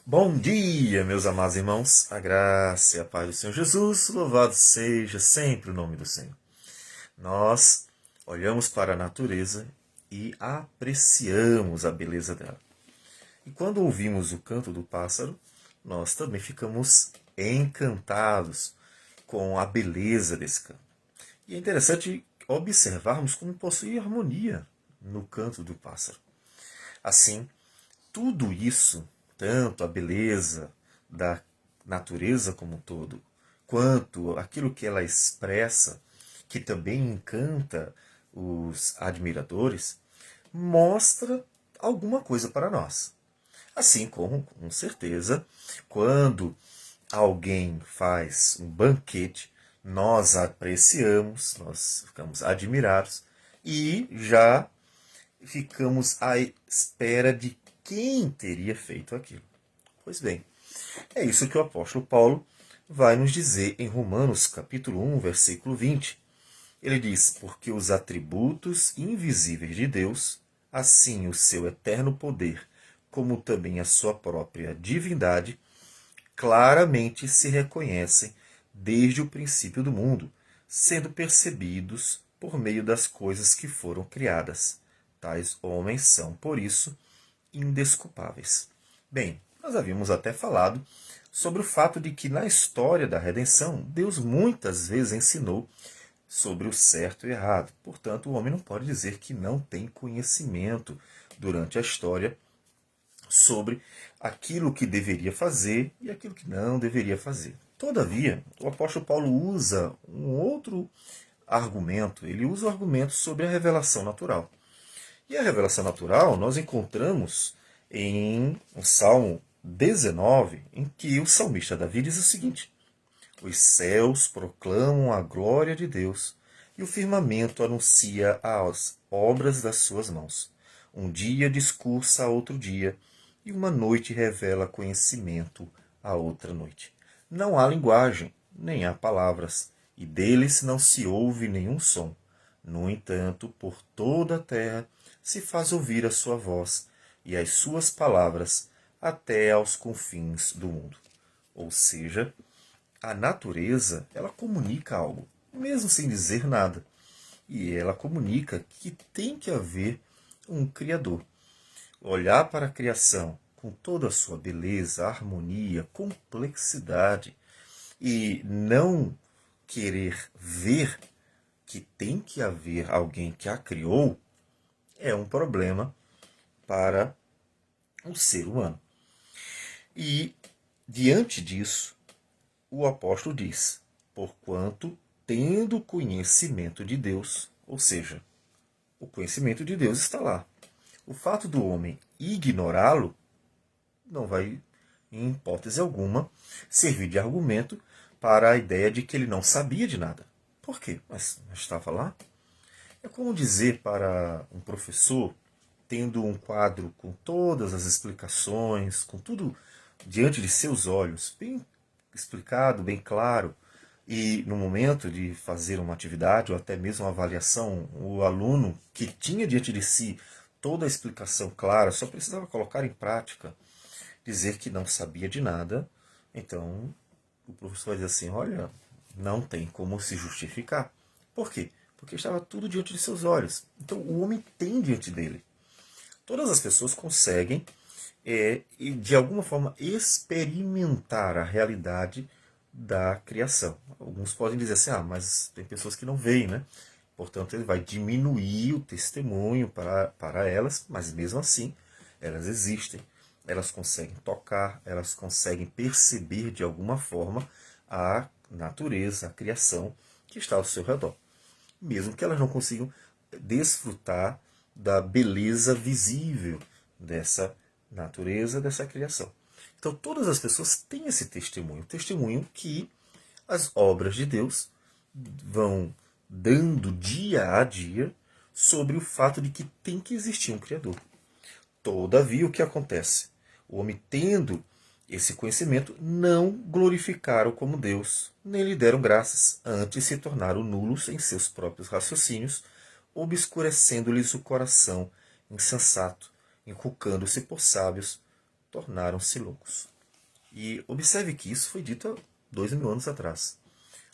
Bom dia, meus amados irmãos, a graça e a paz do Senhor Jesus, louvado seja sempre o nome do Senhor. Nós olhamos para a natureza e apreciamos a beleza dela. E quando ouvimos o canto do pássaro, nós também ficamos encantados com a beleza desse canto. E é interessante observarmos como possui harmonia no canto do pássaro. Assim, tudo isso, tanto a beleza da natureza como um todo, quanto aquilo que ela expressa, que também encanta os admiradores, mostra alguma coisa para nós. Assim como, com certeza, quando alguém faz um banquete, nós apreciamos, nós ficamos admirados e já ficamos à espera de quem teria feito aquilo. Pois bem, é isso que o apóstolo Paulo vai nos dizer em Romanos capítulo 1, versículo 20. Ele diz: porque os atributos invisíveis de Deus, assim o seu eterno poder, como também a sua própria divindade, claramente se reconhecem desde o princípio do mundo, sendo percebidos por meio das coisas que foram criadas. Tais homens são, por isso, indesculpáveis. Bem, nós havíamos até falado sobre o fato de que na história da redenção, Deus muitas vezes ensinou sobre o certo e o errado. Portanto, o homem não pode dizer que não tem conhecimento durante a história sobre aquilo que deveria fazer e aquilo que não deveria fazer. Todavia, o apóstolo Paulo usa um outro argumento, ele usa o argumento sobre a revelação natural. E a revelação natural nós encontramos em o Salmo 19, em que o salmista Davi diz o seguinte: os céus proclamam a glória de Deus, e o firmamento anuncia as obras das suas mãos. Um dia discursa a outro dia, e uma noite revela conhecimento a outra noite. Não há linguagem, nem há palavras, e deles não se ouve nenhum som. No entanto, por toda a terra se faz ouvir a sua voz, e as suas palavras até aos confins do mundo. Ou seja, a natureza, ela comunica algo, mesmo sem dizer nada. E ela comunica que tem que haver um Criador. Olhar para a criação com toda a sua beleza, harmonia, complexidade, e não querer ver que tem que haver alguém que a criou, é um problema para o ser humano. E, diante disso, o apóstolo diz: porquanto, tendo conhecimento de Deus, ou seja, o conhecimento de Deus está lá. O fato do homem ignorá-lo não vai, em hipótese alguma, servir de argumento para a ideia de que ele não sabia de nada. Por quê? Mas estava lá. É como dizer para um professor, tendo um quadro com todas as explicações, com tudo diante de seus olhos, bem explicado, bem claro, e no momento de fazer uma atividade ou até mesmo uma avaliação, o aluno que tinha diante de si toda a explicação clara, só precisava colocar em prática, dizer que não sabia de nada, então o professor vai dizer assim: olha, não tem como se justificar. Por quê? Porque estava tudo diante de seus olhos. Então o homem tem diante dele. Todas as pessoas conseguem, de alguma forma, experimentar a realidade da criação. Alguns podem dizer assim: mas tem pessoas que não veem, né? Portanto, ele vai diminuir o testemunho para elas, mas mesmo assim, elas existem. Elas conseguem tocar, elas conseguem perceber de alguma forma a natureza, a criação que está ao seu redor. Mesmo que elas não consigam desfrutar da beleza visível dessa natureza, dessa criação. Então, todas as pessoas têm esse testemunho, testemunho que as obras de Deus vão dando dia a dia sobre o fato de que tem que existir um Criador. Todavia, o que acontece? O homem, tendo esse conhecimento, não glorificaram como Deus, nem lhe deram graças, antes se tornaram nulos em seus próprios raciocínios, obscurecendo-lhes o coração insensato, inculcando-se por sábios, tornaram-se loucos. E observe que isso foi dito há 2.000 anos atrás.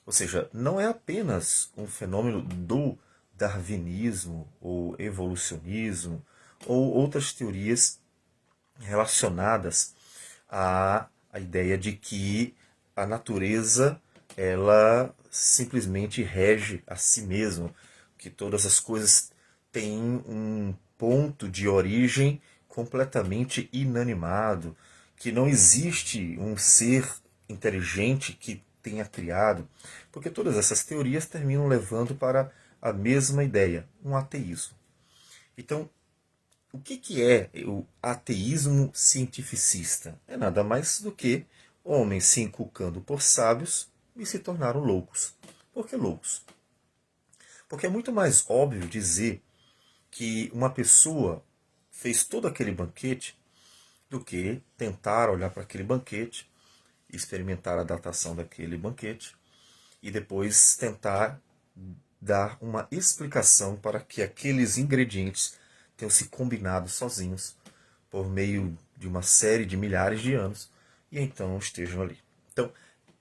Ou seja, não é apenas um fenômeno do darwinismo ou evolucionismo ou outras teorias relacionadas à ideia de que a natureza ela simplesmente rege a si mesma, que todas as coisas têm um ponto de origem completamente inanimado, que não existe um ser inteligente que tenha criado, porque todas essas teorias terminam levando para a mesma ideia, um ateísmo. Então, o que é o ateísmo cientificista? É nada mais do que homens se inculcando por sábios e se tornaram loucos. Por que loucos? Porque é muito mais óbvio dizer que uma pessoa fez todo aquele banquete do que tentar olhar para aquele banquete, experimentar a datação daquele banquete e depois tentar dar uma explicação para que aqueles ingredientes tenham se combinado sozinhos por meio de uma série de milhares de anos e então estejam ali. Então,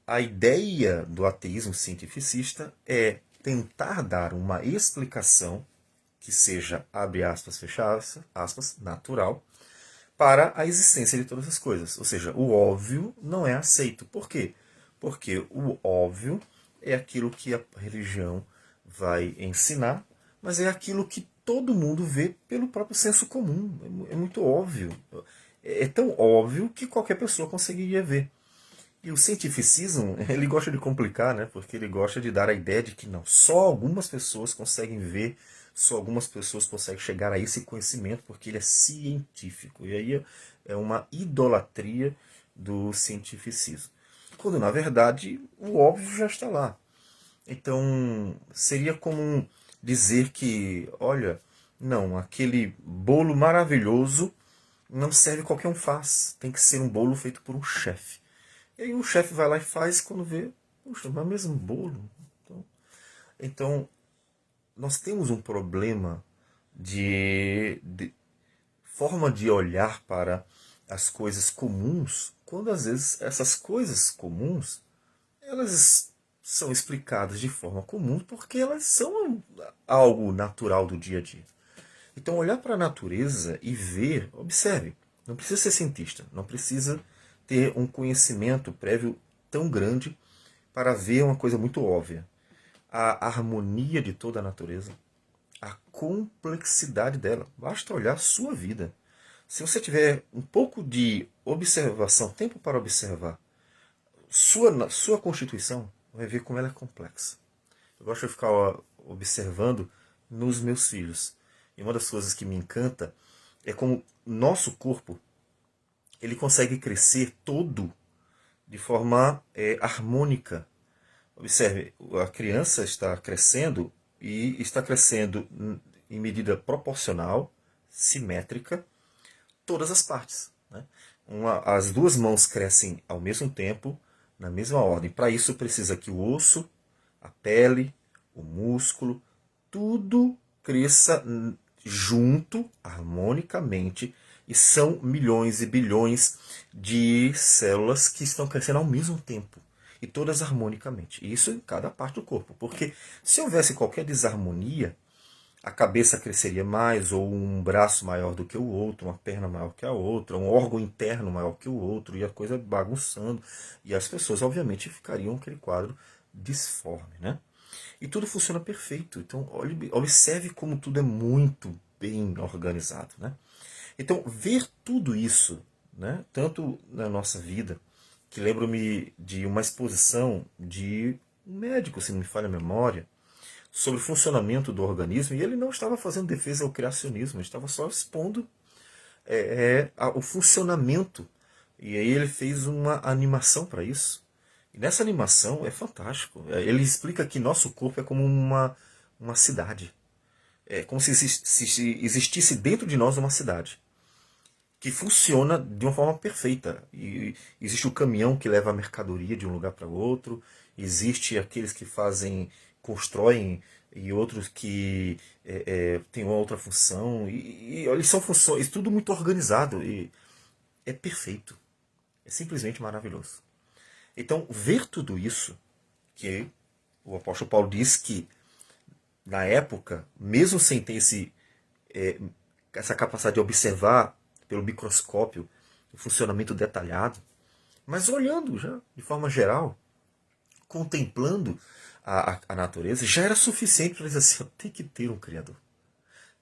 a ideia do ateísmo cientificista é tentar dar uma explicação que seja, abre aspas, fecha aspas, natural, para a existência de todas as coisas. Ou seja, o óbvio não é aceito. Por quê? Porque o óbvio é aquilo que a religião vai ensinar, mas é aquilo que todo mundo vê pelo próprio senso comum. É muito óbvio. É tão óbvio que qualquer pessoa conseguiria ver. E o cientificismo, ele gosta de complicar, né? Porque ele gosta de dar a ideia de que não, só algumas pessoas conseguem ver, só algumas pessoas conseguem chegar a esse conhecimento, porque ele é científico. E aí é uma idolatria do cientificismo. Quando, na verdade, o óbvio já está lá. Então, seria como dizer que, olha, não, aquele bolo maravilhoso não serve qualquer um faz. Tem que ser um bolo feito por um chefe. E aí o chefe vai lá e faz quando vê, puxa, mas é o mesmo bolo. Então, nós temos um problema de forma de olhar para as coisas comuns, quando às vezes essas coisas comuns, elas são explicadas de forma comum porque elas são algo natural do dia a dia. Então, olhar para a natureza e ver, observe, não precisa ser cientista, não precisa ter um conhecimento prévio tão grande para ver uma coisa muito óbvia. A harmonia de toda a natureza, a complexidade dela. Basta olhar a sua vida. Se você tiver um pouco de observação, tempo para observar sua constituição, vai ver como ela é complexa. Eu gosto de ficar observando nos meus filhos. E uma das coisas que me encanta é como nosso corpo ele consegue crescer todo de forma harmônica. Observe, a criança está crescendo e está crescendo em medida proporcional, simétrica, todas as partes. Né? As duas mãos crescem ao mesmo tempo, na mesma ordem. Para isso precisa que o osso, a pele, o músculo, tudo cresça junto, harmonicamente, e são milhões e bilhões de células que estão crescendo ao mesmo tempo. E todas harmonicamente. Isso em cada parte do corpo. Porque se houvesse qualquer desarmonia, a cabeça cresceria mais, ou um braço maior do que o outro, uma perna maior que a outra, um órgão interno maior que o outro, e a coisa bagunçando. E as pessoas, obviamente, ficariam aquele quadro disforme. Né? E tudo funciona perfeito. Então, observe como tudo é muito bem organizado. Né? Então, ver tudo isso, né, tanto na nossa vida, que lembro-me de uma exposição de um médico, se não me falha a memória, sobre o funcionamento do organismo, e ele não estava fazendo defesa ao criacionismo, ele estava só expondo o funcionamento. E aí ele fez uma animação para isso. E nessa animação é fantástico. Ele explica que nosso corpo é como uma cidade. É como se existisse dentro de nós uma cidade que funciona de uma forma perfeita. E existe o caminhão que leva a mercadoria de um lugar para outro, existe aqueles que constroem, e outros que têm uma outra função. E eles são funções, tudo muito organizado. E é perfeito. É simplesmente maravilhoso. Então, ver tudo isso, que o apóstolo Paulo diz que, na época, mesmo sem ter essa capacidade de observar pelo microscópio o funcionamento detalhado, mas olhando já de forma geral, contemplando a natureza, já era suficiente para dizer assim: tem que ter um Criador.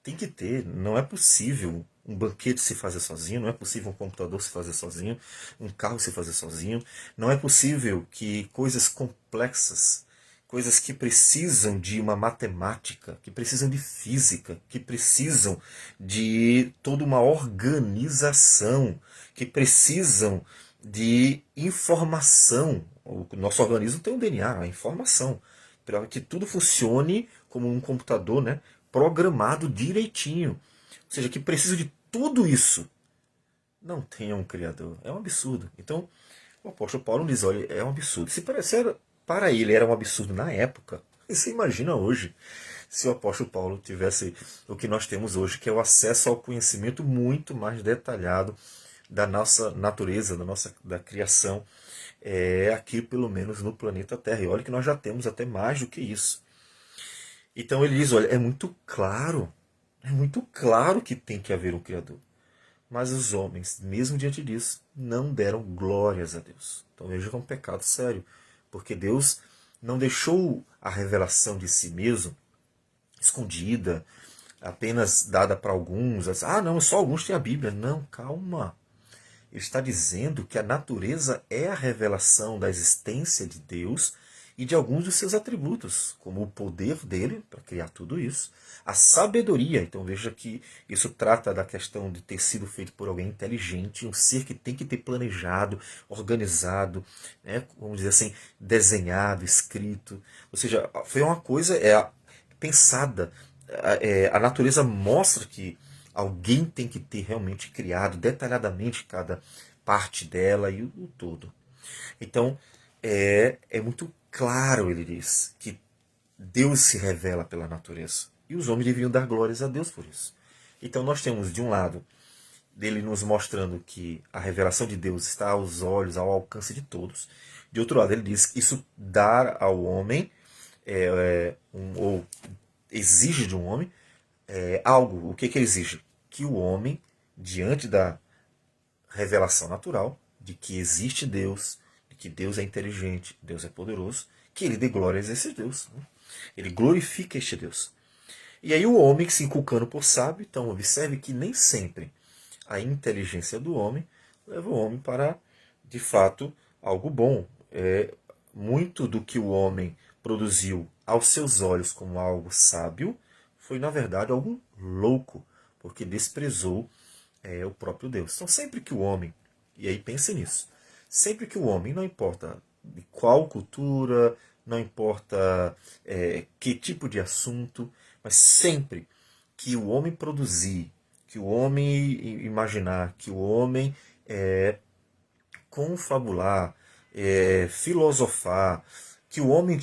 Tem que ter. Não é possível um banquete se fazer sozinho, não é possível um computador se fazer sozinho, um carro se fazer sozinho. Não é possível que coisas complexas, coisas que precisam de uma matemática, que precisam de física, que precisam de toda uma organização, que precisam de informação. O nosso organismo tem um DNA, a informação, para que tudo funcione como um computador, né, programado direitinho. Ou seja, que precisa de tudo isso. Não tenha um Criador. É um absurdo. Então, o apóstolo Paulo diz, olha, é um absurdo. Se para ele era um absurdo na época, você imagina hoje, se o apóstolo Paulo tivesse o que nós temos hoje, que é o acesso ao conhecimento muito mais detalhado da nossa natureza, da criação, aqui pelo menos no planeta Terra. E olha que nós já temos até mais do que isso. Então ele diz, olha, é muito claro que tem que haver um Criador. Mas os homens, mesmo diante disso, não deram glórias a Deus. Então veja que é um pecado sério, porque Deus não deixou a revelação de si mesmo escondida, apenas dada para alguns. Ah, não, só alguns têm a Bíblia. Não, calma. Ele está dizendo que a natureza é a revelação da existência de Deus e de alguns dos seus atributos, como o poder dele para criar tudo isso, a sabedoria. Então veja que isso trata da questão de ter sido feito por alguém inteligente, um ser que tem que ter planejado, organizado, né, vamos dizer assim, desenhado, escrito. Ou seja, foi uma coisa pensada. A natureza mostra que alguém tem que ter realmente criado detalhadamente cada parte dela e o todo. Então, é muito claro, ele diz, que Deus se revela pela natureza. E os homens deviam dar glórias a Deus por isso. Então nós temos, de um lado, dele nos mostrando que a revelação de Deus está aos olhos, ao alcance de todos. De outro lado, ele diz que isso dá ao homem, ou exige de um homem, algo. O que ele exige? Que o homem, diante da revelação natural, de que existe Deus, de que Deus é inteligente, Deus é poderoso, que ele dê glórias a esse Deus. Né? Ele glorifica este Deus. E aí o homem se inculcando por sábio, então observe que nem sempre a inteligência do homem leva o homem para, de fato, algo bom. Muito do que o homem produziu aos seus olhos como algo sábio foi, na verdade, algo louco, porque desprezou o próprio Deus. Então, sempre que o homem, e aí pense nisso, sempre que o homem, não importa de qual cultura, não importa que tipo de assunto, mas sempre que o homem produzir, que o homem imaginar, que o homem confabular, filosofar, que o homem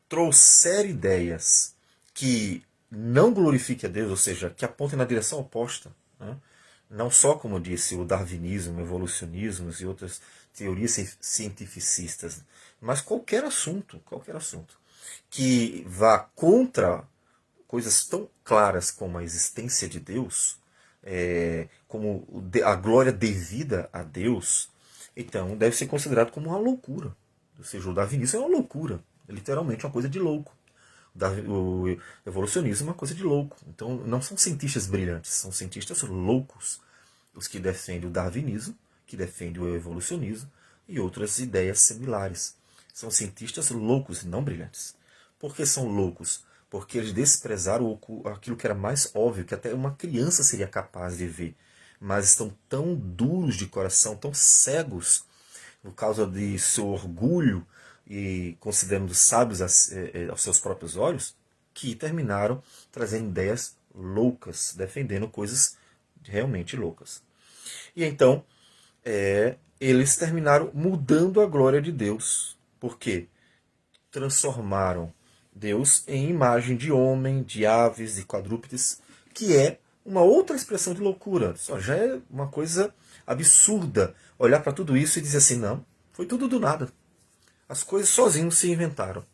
trouxer ideias que não glorifiquem a Deus, ou seja, que apontem na direção oposta, né? Não só, como disse, o darwinismo, o evolucionismo e outras teorias cientificistas, mas qualquer assunto que vá contra coisas tão claras como a existência de Deus, como a glória devida a Deus, então deve ser considerado como uma loucura. Ou seja, o darwinismo é uma loucura, é literalmente uma coisa de louco. O evolucionismo é uma coisa de louco. Então não são cientistas brilhantes, são cientistas loucos. Os que defendem o darwinismo, que defendem o evolucionismo e outras ideias similares. São cientistas loucos e não brilhantes. Por que são loucos? Porque eles desprezaram aquilo que era mais óbvio, que até uma criança seria capaz de ver. Mas estão tão duros de coração, tão cegos, por causa de seu orgulho e considerando sábios aos seus próprios olhos, que terminaram trazendo ideias loucas, defendendo coisas realmente loucas. E então, eles terminaram mudando a glória de Deus. Por quê? Transformaram Deus em imagem de homem, de aves, de quadrúpedes, que é uma outra expressão de loucura. Só já é uma coisa absurda olhar para tudo isso e dizer assim, não, foi tudo do nada. As coisas sozinhos se inventaram.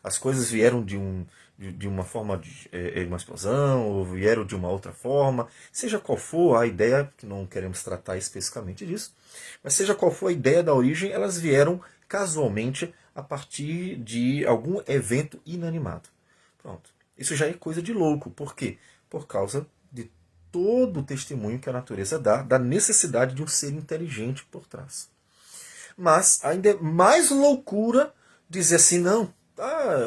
As coisas vieram de uma forma de uma explosão, ou vieram de uma outra forma, seja qual for a ideia, que não queremos tratar especificamente disso, mas seja qual for a ideia da origem, elas vieram casualmente a partir de algum evento inanimado. Pronto. Isso já é coisa de louco. Por quê? Por causa de todo o testemunho que a natureza dá da necessidade de um ser inteligente por trás. Mas ainda é mais loucura dizer assim, não,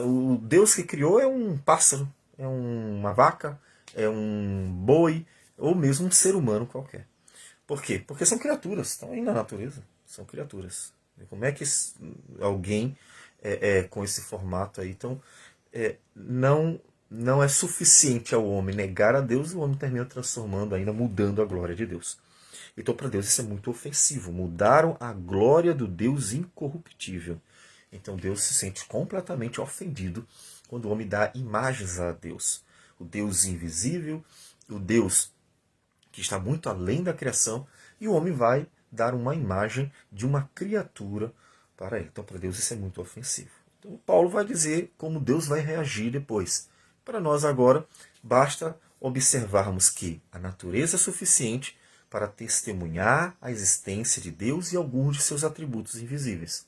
o Deus que criou é um pássaro, é uma vaca, é um boi, ou mesmo um ser humano qualquer. Por quê? Porque são criaturas, estão aí na natureza, são criaturas. Como é que alguém com esse formato aí, então, não é suficiente ao homem negar a Deus, o homem termina transformando ainda, mudando a glória de Deus. Então, para Deus, isso é muito ofensivo. Mudaram a glória do Deus incorruptível. Então, Deus se sente completamente ofendido quando o homem dá imagens a Deus. O Deus invisível, o Deus que está muito além da criação, e o homem vai dar uma imagem de uma criatura para ele. Então, para Deus, isso é muito ofensivo. Então, Paulo vai dizer como Deus vai reagir depois. Para nós, agora, basta observarmos que a natureza é suficiente para testemunhar a existência de Deus e alguns de seus atributos invisíveis.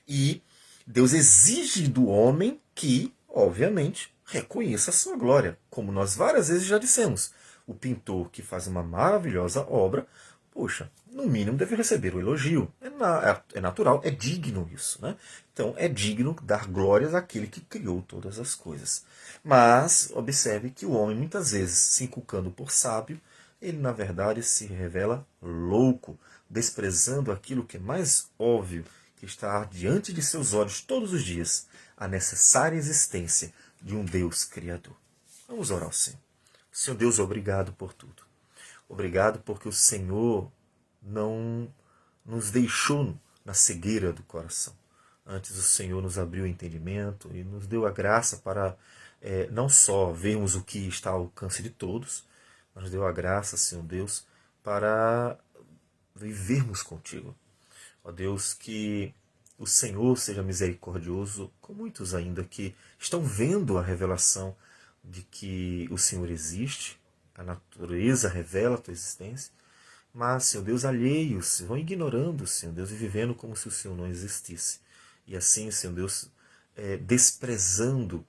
E Deus exige do homem que, obviamente, reconheça a sua glória. Como nós várias vezes já dissemos, o pintor que faz uma maravilhosa obra, poxa, no mínimo deve receber o elogio. É natural, é digno isso. Né? Então é digno dar glórias àquele que criou todas as coisas. Mas observe que o homem, muitas vezes, se inculcando por sábio, ele na verdade se revela louco, desprezando aquilo que é mais óbvio, que está diante de seus olhos todos os dias, a necessária existência de um Deus Criador. Vamos orar ao Senhor. Senhor Deus, obrigado por tudo. Obrigado porque o Senhor não nos deixou na cegueira do coração. Antes o Senhor nos abriu o entendimento e nos deu a graça para não só vermos o que está ao alcance de todos, mas nos deu a graça, Senhor Deus, para vivermos contigo. Ó Deus, que o Senhor seja misericordioso com muitos ainda que estão vendo a revelação de que o Senhor existe, a natureza revela a tua existência, mas, Senhor Deus, alheios, vão ignorando, Senhor Deus, e vivendo como se o Senhor não existisse. E assim, Senhor Deus, desprezando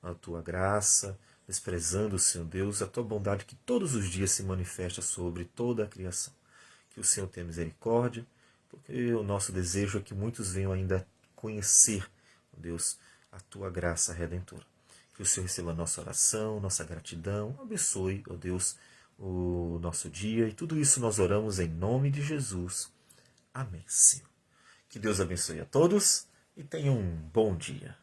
a tua graça, desprezando, Senhor Deus, a tua bondade que todos os dias se manifesta sobre toda a criação. Que o Senhor tenha misericórdia, porque o nosso desejo é que muitos venham ainda conhecer, Deus, a tua graça redentora. Que o Senhor receba a nossa oração, nossa gratidão, abençoe, ó Deus, o nosso dia, e tudo isso nós oramos em nome de Jesus. Amém, Senhor. Que Deus abençoe a todos e tenham um bom dia.